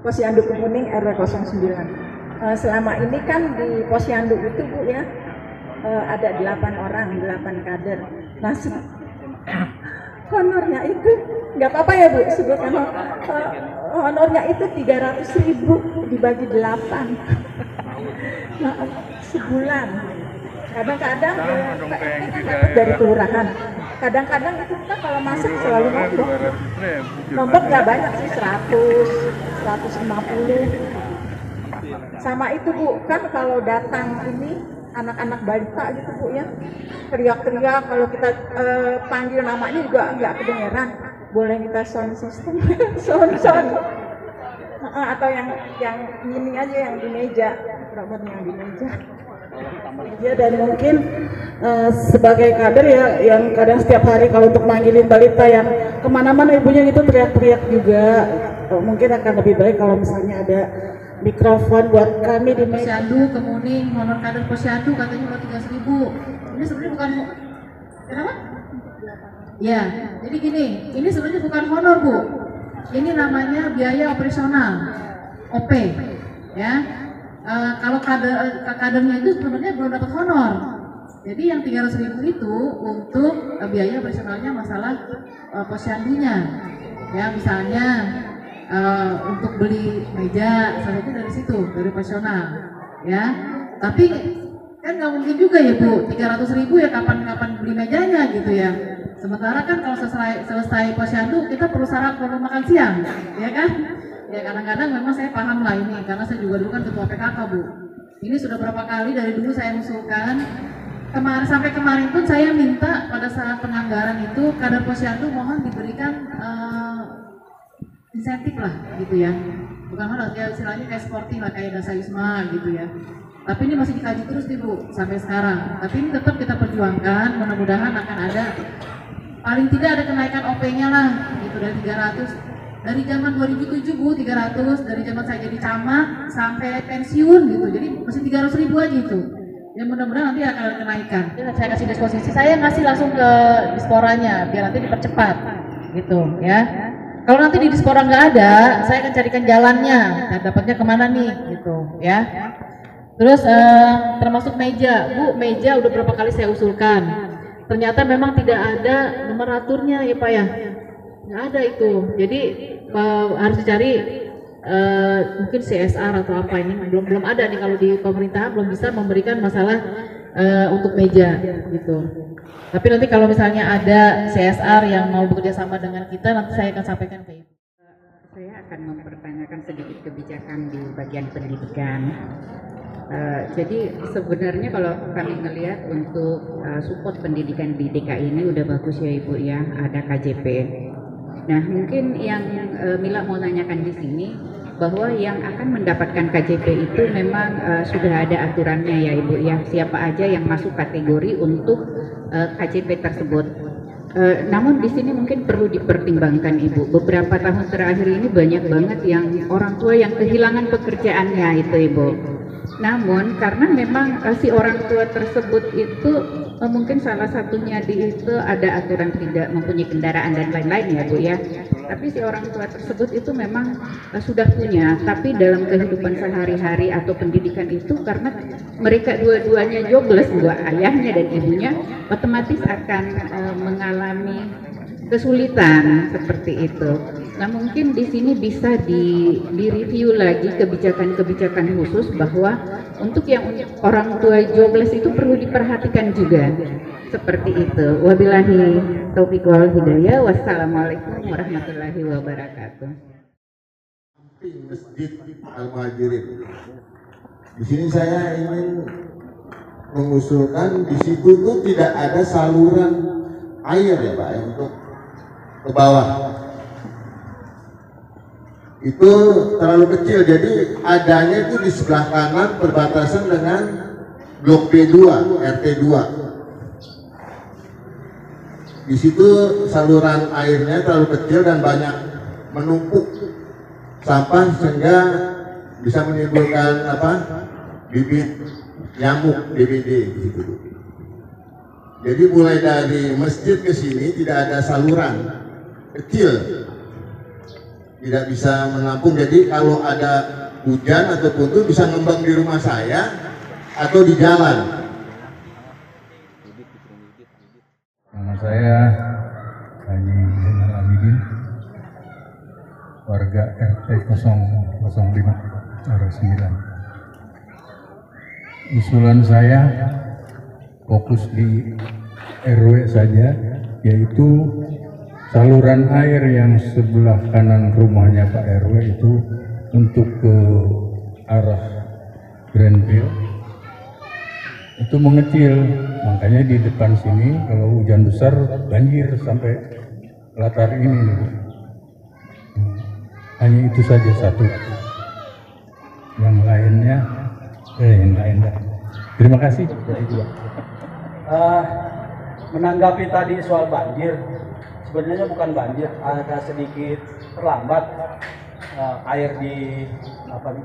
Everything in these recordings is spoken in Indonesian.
Posyandu Kemuning RW 09. Selama ini kan di Posyandu itu Bu ya, ada 8 orang, 8 kader. Nah, honornya itu nggak apa-apa ya Bu, sebutkan honornya itu 300.000 dibagi 8 nah, sebulan. Kadang-kadang dari kelurahan, kadang-kadang itu kita kalau masuk selalu nombok nggak banyak sih, 100, 150. Sama itu Bu, kan kalau datang ini anak-anak balita gitu Bu ya, teriak-teriak, kalau kita panggil namanya juga nggak kedengeran. Boleh kita sound system, sound atau yang ini aja, yang di meja, robot yang di meja. Ya, dan mungkin sebagai kader ya, yang kadang setiap hari kalau untuk manggilin balita yang kemana-mana ibunya itu teriak-teriak juga, mungkin akan lebih baik kalau misalnya ada mikrofon buat kami di Posyandu Kemuning, honor kader Posyandu katanya udah 300.000. Ini sebenarnya bukan, kenapa? Ya, jadi gini, ini sebenarnya bukan honor Bu. Ini namanya biaya operasional, OP, ya. Kalau kadernya itu sebenarnya belum dapat honor. Jadi yang 300.000 itu untuk biaya operasionalnya masalah posyandunya, ya, misalnya untuk beli meja, salah satu dari situ, dari operasional, ya. Tapi kan nggak mungkin juga ya Bu, 300.000 ya kapan beli mejanya gitu ya. Sementara kan kalau selesai posyandu kita perlu makan siang, ya kan? Ya kadang-kadang memang saya paham lah ini, karena saya juga dulu kan ketua PKK Bu. Ini sudah berapa kali dari dulu saya usulkan. Sampai kemarin pun saya minta pada saat penganggaran itu kader posyandu mohon diberikan insentif lah gitu ya. Bukan malah ya istilahnya kayak sporting lah, kayak Dasa Wisma gitu ya. Tapi ini masih dikaji terus nih Bu sampai sekarang. Tapi ini tetap kita perjuangkan, mudah-mudahan akan ada, paling tidak ada kenaikan OP-nya lah gitu, dari 300. Dari zaman 2007 Bu 300, dari zaman saya jadi camat sampai pensiun gitu, jadi masih 300.000 aja itu. Ya mudah-mudahan nanti akan ada kenaikan. Saya kasih disposisi, saya ngasih langsung ke disporanya biar nanti dipercepat gitu ya. Kalau nanti di dispora nggak ada, saya akan carikan jalannya, nah, dapatnya kemana nih gitu ya. Terus termasuk meja Bu, meja udah berapa kali saya usulkan, ternyata memang tidak ada nomeraturnya ya Pak ya, nggak ada itu. Jadi harus dicari mungkin CSR atau apa, ini belum ada nih, kalau di pemerintahan belum bisa memberikan masalah untuk meja gitu. Tapi nanti kalau misalnya ada CSR yang mau bekerja sama dengan kita, nanti saya akan sampaikan ke Ibu. Saya akan mempertanyakan sedikit kebijakan di bagian pendidikan. Jadi sebenarnya kalau kami melihat untuk support pendidikan di DKI ini udah bagus ya Ibu ya, ada KJP. Nah mungkin yang Mila mau tanyakan di sini, bahwa yang akan mendapatkan KJP itu memang sudah ada aturannya ya Ibu ya, siapa aja yang masuk kategori untuk KJP tersebut. Namun di sini mungkin perlu dipertimbangkan Ibu, beberapa tahun terakhir ini banyak banget yang orang tua yang kehilangan pekerjaannya itu Ibu. Namun karena memang si orang tua tersebut itu mungkin salah satunya di itu ada aturan tidak mempunyai kendaraan dan lain-lain ya Bu ya. Tapi si orang tua tersebut itu memang sudah punya, tapi dalam kehidupan sehari-hari atau pendidikan itu karena mereka dua-duanya jobless, dua ayahnya dan ibunya, otomatis akan mengalami kesulitan seperti itu. Nah mungkin di sini bisa direview lagi kebijakan-kebijakan khusus bahwa untuk yang orang tua jobless itu perlu diperhatikan juga seperti itu. Wabillahi taufiq wal hidayah. Wassalamualaikum warahmatullahi wabarakatuh. Masjid Al-Muhajirin. Di sini saya ingin mengusulkan di situ tuh tidak ada saluran air ya Pak untuk ke bawah. Itu terlalu kecil, jadi adanya itu di sebelah kanan perbatasan dengan blok B2 RT 2. Di situ saluran airnya terlalu kecil dan banyak menumpuk sampah sehingga bisa menimbulkan bibit nyamuk DBD gitu. Jadi mulai dari masjid ke sini tidak ada saluran kecil. tidak bisa menampung. Jadi kalau ada hujan ataupun itu bisa ngembang di rumah saya atau di jalan. Nama saya Haji Zainal Abidin, warga RT 005 RW 9. Usulan saya fokus di RW saja, yaitu saluran air yang sebelah kanan rumahnya Pak RW itu untuk ke arah Grandville itu mengecil, makanya di depan sini kalau hujan besar banjir sampai latar ini. Hanya itu saja satu, yang lainnya terima kasih. Menanggapi tadi soal banjir, sebenarnya bukan banjir, ada sedikit terlambat air di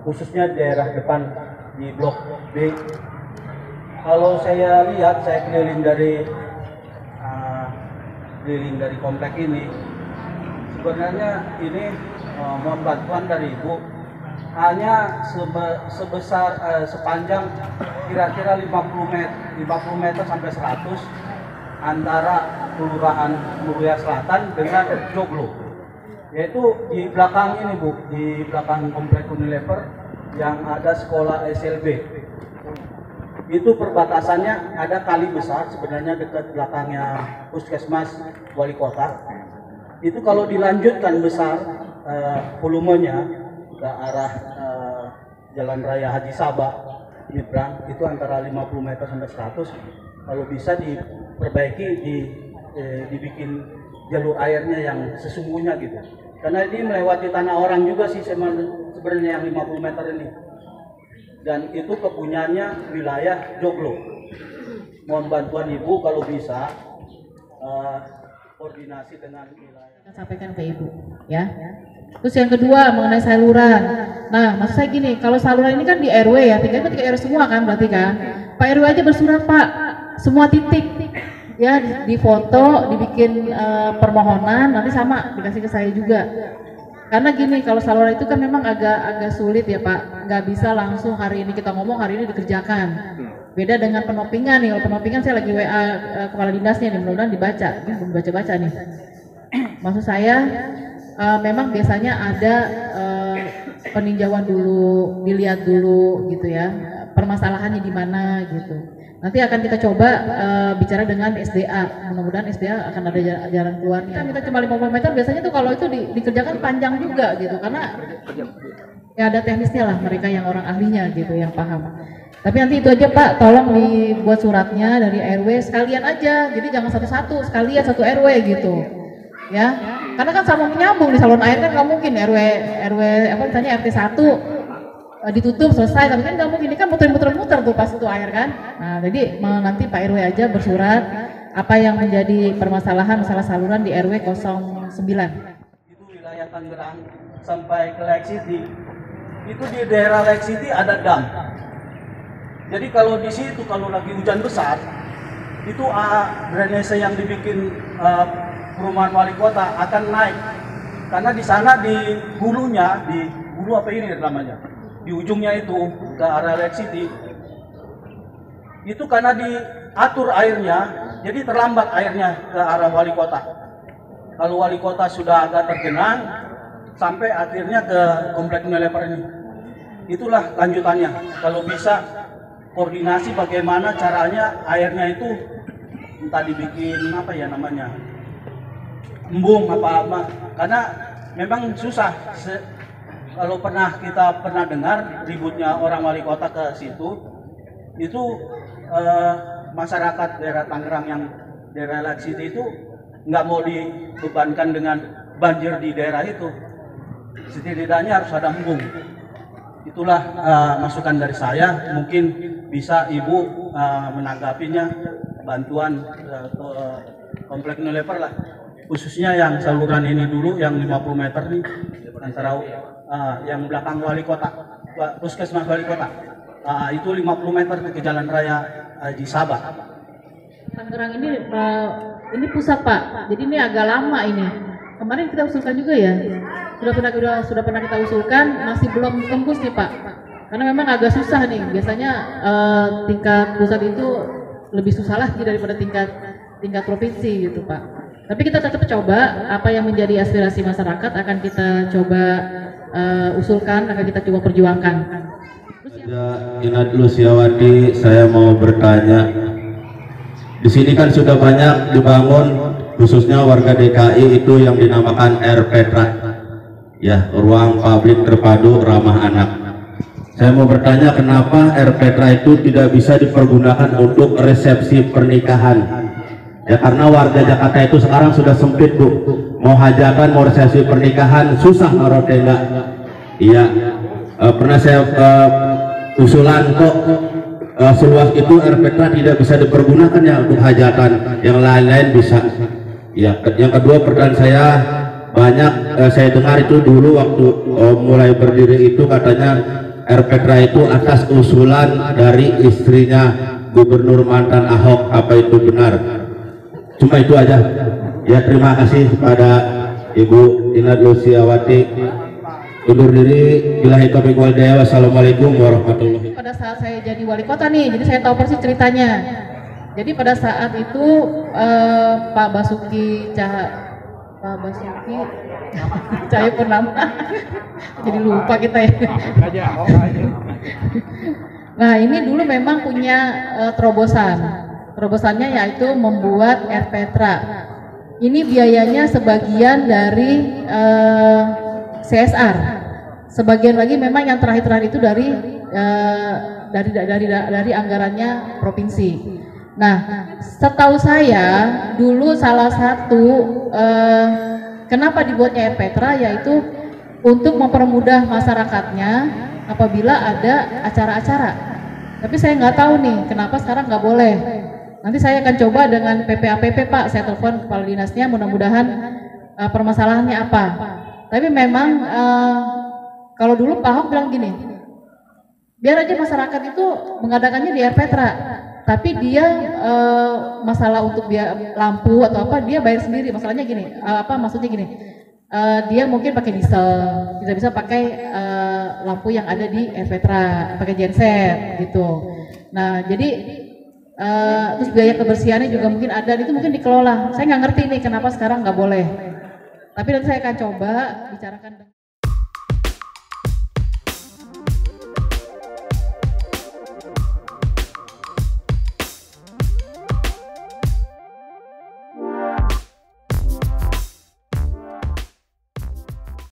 khususnya daerah depan di blok B. Kalau saya lihat, saya keliling dari komplek ini, sebenarnya ini mohon bantuan dari Ibu, hanya sebesar sepanjang kira-kira 50 meter sampai 100 antara Kelurahan Muria Selatan dengan Joglo, yaitu di belakang ini Bu, di belakang komplek Unilever yang ada sekolah SLB. Itu perbatasannya ada kali besar, sebenarnya dekat belakangnya Puskesmas Wali Kota. Itu kalau dilanjutkan besar volumenya ke arah Jalan Raya Haji Sabah nyebrang, itu antara 50 meter sampai 100. Kalau bisa diperbaiki, dibikin jalur airnya yang sesungguhnya gitu. Karena ini melewati tanah orang juga sih sebenarnya yang 50 meter ini. Dan itu kepunyaannya wilayah Joglo. Mohon bantuan Ibu kalau bisa koordinasi dengan wilayah. Kita sampaikan ke Ibu, ya. Terus yang kedua mengenai saluran. Nah, maksud saya gini, kalau saluran ini kan di RW ya, tiga RW semua kan berarti kan. Pak RW aja bersurat Pak, semua titik, ya di foto, dibikin permohonan, nanti sama dikasih ke saya juga. Karena gini, kalau saluran itu kan memang agak sulit ya Pak, nggak bisa langsung hari ini kita ngomong, hari ini dikerjakan. Beda dengan penopingan nih, kalau penopingan saya lagi WA kepala dinasnya nih, mudah-mudahan dibaca, belum baca-baca nih. Maksud saya memang biasanya ada peninjauan dulu, dilihat dulu gitu ya, permasalahannya di mana gitu. Nanti akan kita coba bicara dengan SDA, mudah-mudahan SDA akan ada jalan keluarnya. Kita cuma 50 meter, biasanya tuh kalau itu dikerjakan panjang juga gitu, karena ya ada teknisnya lah, mereka yang orang ahlinya gitu, yang paham. Tapi nanti itu aja Pak, tolong dibuat suratnya dari RW sekalian aja, jadi jangan satu-satu, sekalian satu RW gitu. Ya, karena kan sama menyambung di saluran air kan nggak mungkin RW apa misalnya RT 1 ditutup selesai, tapi kan nggak mungkin, ini kan muter-muter tuh pas itu air kan. Nah, jadi nanti Pak RW aja bersurat apa yang menjadi permasalahan masalah saluran di RW 09. Itu wilayah Tangerang sampai ke Lake City. Itu di daerah Lake City ada dam. Jadi kalau di situ kalau lagi hujan besar, itu drainase yang dibikin perumahan wali kota akan naik. Karena di sana di hulunya, di hulu apa ini namanya? Di ujungnya itu ke arah Lake City, itu karena diatur airnya, jadi terlambat airnya ke arah wali kota. Kalau wali kota sudah agak tergenang, sampai akhirnya ke komplek Unilever ini. Itulah lanjutannya. Kalau bisa koordinasi bagaimana caranya airnya itu entah dibikin apa ya namanya, embung apa, karena memang susah. Kalau kita pernah dengar ributnya orang wali kota ke situ, itu masyarakat daerah Tangerang yang daerah Lake City itu nggak mau dibebankan dengan banjir di daerah itu. Setidaknya harus ada embung. Itulah masukan dari saya. Mungkin bisa Ibu menanggapinya, bantuan komplek Unilever lah. Khususnya yang saluran ini dulu, yang 50 meter nih, antara yang belakang wali kota, Puskesmas Wali Kota, itu 50 meter ke Jalan Raya Haji Sabah. Tangerang ini pusat Pak, jadi ini agak lama ini. Kemarin kita usulkan juga ya, sudah pernah kita usulkan, masih belum tembus nih Pak. Karena memang agak susah nih. Biasanya tingkat pusat itu lebih susah lagi daripada tingkat provinsi gitu Pak. Tapi kita tetap coba apa yang menjadi aspirasi masyarakat akan kita coba usulkan, akan kita coba perjuangkan. Inat Lusiawati, saya mau bertanya. Di sini kan sudah banyak dibangun, khususnya warga DKI itu yang dinamakan RPTRA, ya, ruang publik terpadu ramah anak. Saya mau bertanya, kenapa RPTRA itu tidak bisa dipergunakan untuk resepsi pernikahan? Ya, karena warga Jakarta itu sekarang sudah sempit Bu, mau hajatan, mau resepsi pernikahan susah naruh tenda. Iya, pernah saya usulan kok seluas itu RPTRA tidak bisa dipergunakan ya untuk hajatan, yang lain-lain bisa. Ya, yang kedua pertanyaan saya, banyak saya dengar itu dulu waktu mulai berdiri itu katanya RPTRA itu atas usulan dari istrinya Gubernur mantan Ahok, apa itu benar? Cuma itu aja. Ya, terima kasih kepada Ibu Inat Lusiawati. Undur diri, billahi taufiq wal hidayah. Wassalamualaikum warahmatullahi wabarakatuh. Pada saat saya jadi wali kota nih, jadi saya tahu persis ceritanya. Jadi pada saat itu Pak Basuki Cahayapurnama, jadi lupa kita ya. Nah, ini dulu memang punya terobosannya yaitu membuat RPTRA. Ini biayanya sebagian dari CSR, sebagian lagi memang yang terakhir itu dari anggarannya provinsi. Nah, setahu saya dulu salah satu kenapa dibuatnya RPTRA yaitu untuk mempermudah masyarakatnya apabila ada acara-acara. Tapi saya nggak tahu nih kenapa sekarang nggak boleh. Nanti saya akan coba dengan PPAPP Pak, saya telepon kepala dinasnya, mudah-mudahan permasalahannya apa. Tapi memang kalau dulu Pak Ahok bilang gini, biar aja masyarakat itu mengadakannya di RPTRA, tapi dia masalah untuk dia lampu atau apa dia bayar sendiri. Masalahnya gini, maksudnya gini, dia mungkin pakai diesel, tidak bisa pakai lampu yang ada di RPTRA, pakai genset gitu. Nah, jadi terus biaya kebersihannya juga mungkin ada, itu mungkin dikelola. Saya nggak ngerti nih kenapa sekarang nggak boleh. Tapi nanti saya akan coba bicarakan.